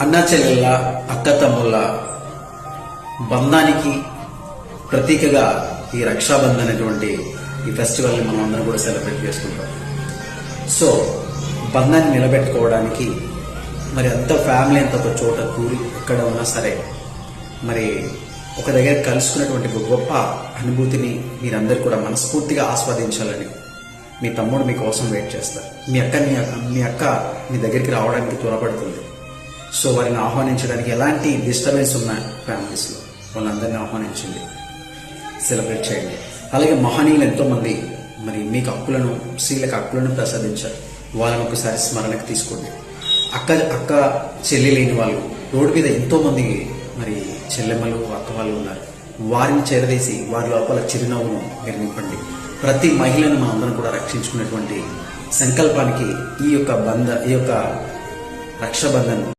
అన్నా చెల్లెళ్ళ అక్క తమ్ముళ్ళ బంధానికి ప్రతీకగా ఈ రక్షాబంధన్ అనేటువంటి ఈ ఫెస్టివల్ని మనం అందరం కూడా సెలబ్రేట్ చేసుకుంటాం. సో బంధాన్ని నిలబెట్టుకోవడానికి మరి అంత ఫ్యామిలీ అంత ఒక చోట కూడి ఎక్కడ ఉన్నా సరే మరి ఒక దగ్గర కలుసుకున్నటువంటి ఒక గొప్ప అనుభూతిని మీరందరూ కూడా మనస్ఫూర్తిగా ఆస్వాదించాలని మీ తమ్ముడు మీకోసం వెయిట్ చేస్తారు. మీ అక్క మీ దగ్గరికి రావడానికి త్వరపడుతుంది. సో వారిని ఆహ్వానించడానికి ఎలాంటి డిస్టర్బెన్స్ ఉన్న ఫ్యామిలీస్లో వాళ్ళందరినీ ఆహ్వానించండి, సెలబ్రేట్ చేయండి. అలాగే మహనీయులు ఎంతోమంది మరి మీకు హక్కులను, స్త్రీలకు హక్కులను ప్రసాదించారు. వాళ్ళని ఒకసారి స్మరణకు తీసుకోండి. అక్క చెల్లి లేని వాళ్ళు రోడ్డు మీద ఎంతోమంది మరి చెల్లెమ్మలు అక్క వాళ్ళు ఉన్నారు. వారిని చేరదీసి వారి లోపల చిరునవ్వును మీరు నింపండి. ప్రతి మహిళను మనం అందరం కూడా రక్షించుకునేటువంటి సంకల్పానికి ఈ యొక్క రక్షాబంధన్